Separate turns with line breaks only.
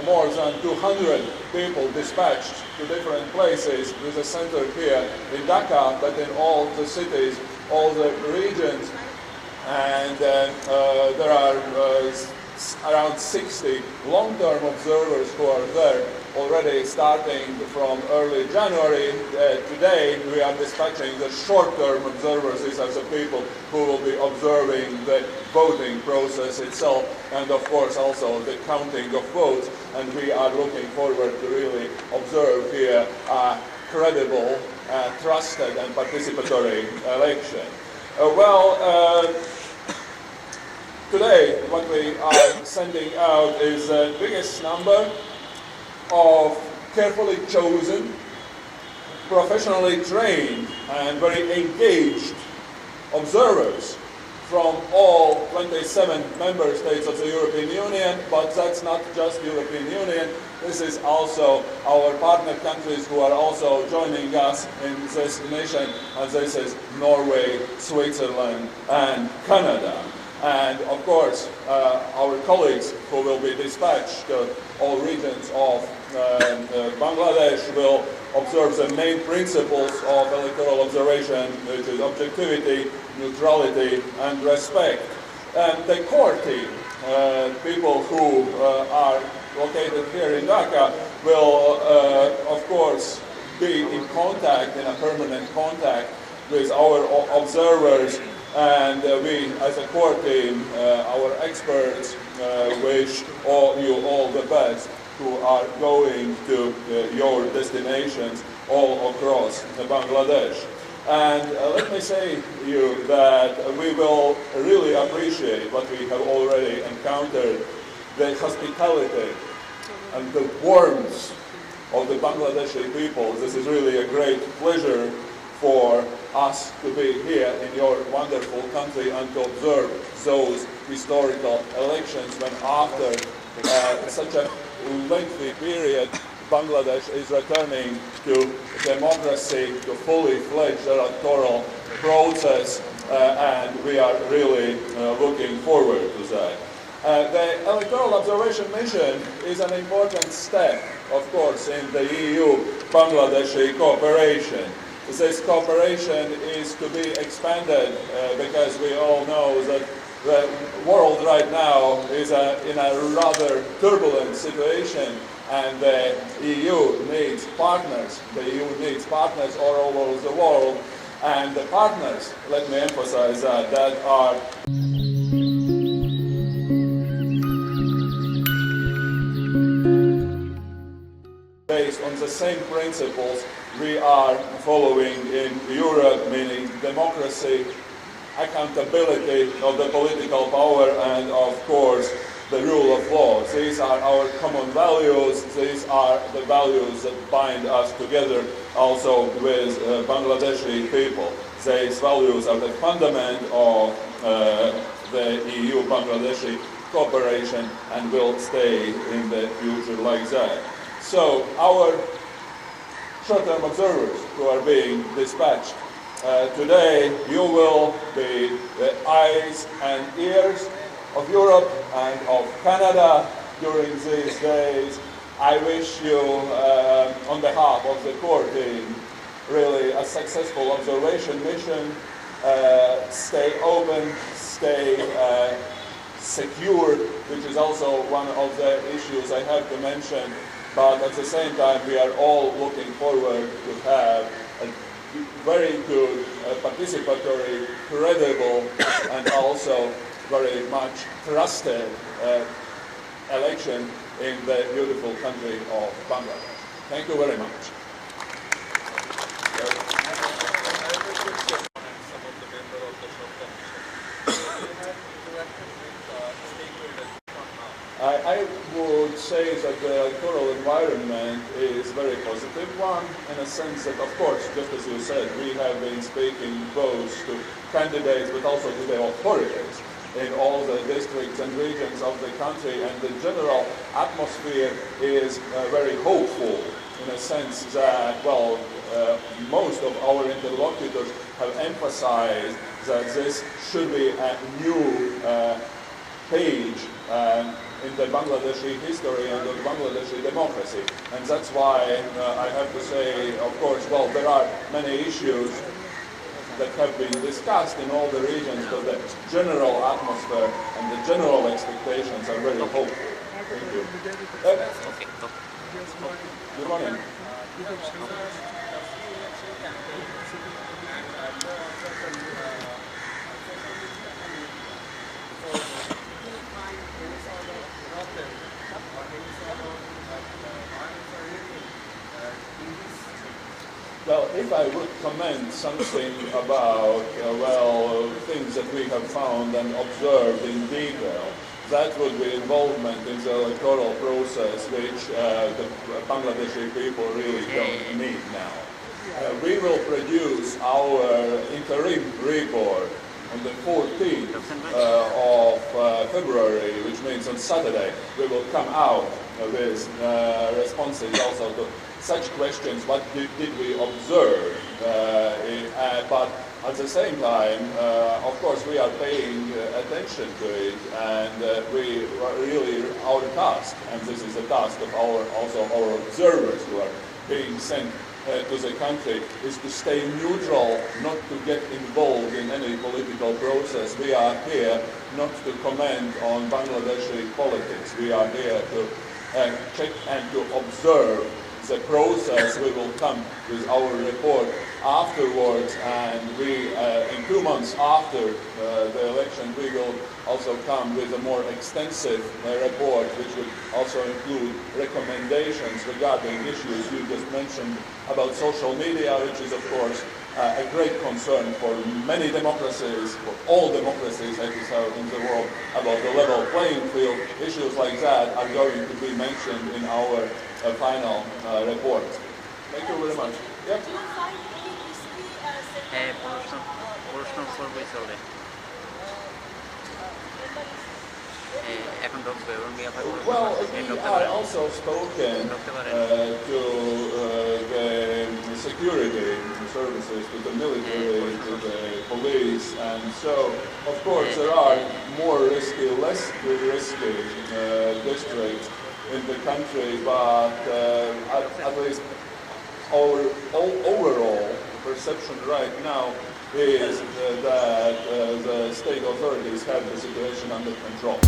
more than 200 people dispatched to different places with a center here in Dhaka, but in all the cities, all the regions. And there are around 60 long-term observers who are there already starting from early January. Today we are dispatching the short-term observers. These are the people who will be observing the voting process itself and of course also the counting of votes, and we are looking forward to really observe here a credible, trusted and participatory election. Today what we are sending out is the biggest number of carefully chosen, professionally trained and very engaged observers from all 27 member states of the European Union, but that's not just European Union. This is also our partner countries who are also joining us in this mission, and this is Norway, Switzerland and Canada. And of course, our colleagues who will be dispatched to all regions of Bangladesh will observe the main principles of electoral observation, which is objectivity, neutrality and respect. And the core team, people who are located here in Dhaka, will of course be in contact, in a permanent contact with our observers. And we, as a core team, our experts, wish you all the best who are going to your destinations all across Bangladesh. And let me say to you that we will really appreciate what we have already encountered, the hospitality and the warmth of the Bangladeshi people. This is really a great pleasure for us to be here in your wonderful country and to observe those historical elections when after such a lengthy period Bangladesh is returning to democracy, to fully fledged electoral process, and we are really looking forward to that. The electoral observation mission is an important step, of course, in the EU-Bangladeshi cooperation. This cooperation is to be expanded because we all know that the world right now is in a rather turbulent situation, and the EU needs partners. The EU needs partners all over the world, and the partners, let me emphasize that are based on the same principles we are following in Europe, meaning democracy, accountability of the political power, and of course the rule of law. These are our common values. These are the values that bind us together also with Bangladeshi people. These values are the fundament of the EU-Bangladeshi cooperation and will stay in the future like that. So our short-term observers who are being dispatched today, you will be the eyes and ears of Europe and of Canada during these days. I wish you, on behalf of the core team, really a successful observation mission. Stay open, stay secure, which is also one of the issues I have to mention. But at the same time, we are all looking forward to have a very good, participatory, credible, and also very much trusted election in the beautiful country of Bangladesh. Thank you very much. I would say that the electoral environment is a very positive one, in a sense that, of course, just as you said, we have been speaking both to candidates but also to the authorities in all the districts and regions of the country, and the general atmosphere is very hopeful, in a sense that, well, most of our interlocutors have emphasized that this should be a new page in the Bangladeshi history and the Bangladeshi democracy. And that's why I have to say, of course, well, there are many issues that have been discussed in all the regions, but the general atmosphere and the general expectations are very hopeful. Thank you. Good morning. Well, if I would comment something about, things that we have found and observed in detail, that would be involvement in the electoral process, which the Bangladeshi people really don't need now. We will produce our interim report on the 14th of February, which means on Saturday. We will come out with responses also to such questions, what did we observe, but at the same time, of course, we are paying attention to it, and we are really, our task, and this is the task of our observers who are being sent to the country, is to stay neutral, not to get involved in any political process. We are here not to comment on Bangladeshi politics. We are here to check and to observe the process. We will come with our report afterwards, and we, in 2 months after the election, we will also come with a more extensive report, which would also include recommendations regarding issues you just mentioned about social media, which is, of course, a great concern for many democracies, for all democracies in the world, about the level playing field. Issues like that are going to be mentioned in our final report. Thank you very much. Yep. Well, we are also spoken to the security services, to the military, to the police, and so, of course, there are more risky, less risky districts in the country, but at least our overall perception right now is that the state authorities have the situation under control.